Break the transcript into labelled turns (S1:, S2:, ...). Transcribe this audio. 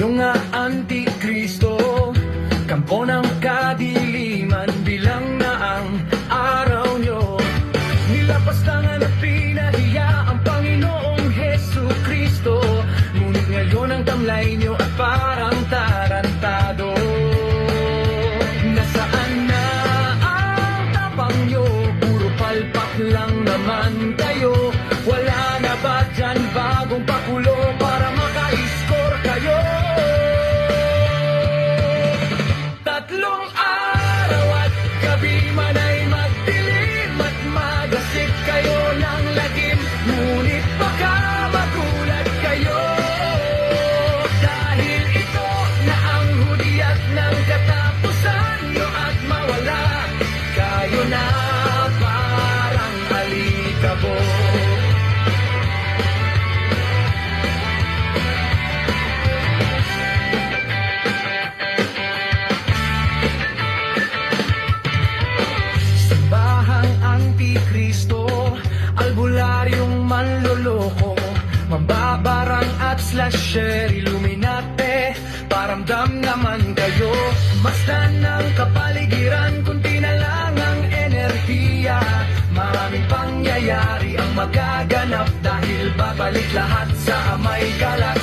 S1: Kayo nga Antikristo, kampo ng kadiliman, bilang na ang araw nyo. Nilapastangan at pinahiya ang Panginoong Hesu Kristo, ngunit ngayon ang tamlay nyo at parang tarantado. Nasaan na ang tapang nyo? Puro palpak lang naman kayo. Wala na ba dyan bagong pakulo para maka-score kayo? Tatlong araw at gabi man ay magdilim at magasik kayo ng lagim, ngunit baka magulat kayo, dahil ito na ang hudyat ng katapusan nyo at mawala kayo na parang alikabok. Antikristo, albularyong manloloko, mambabarang at slasher, Illuminati, paramdam naman kayo. Basta ng kapaligiran, kunti na lang ang enerhiya, maraming pangyayari ang magaganap, dahil babalik lahat sa may galaxy.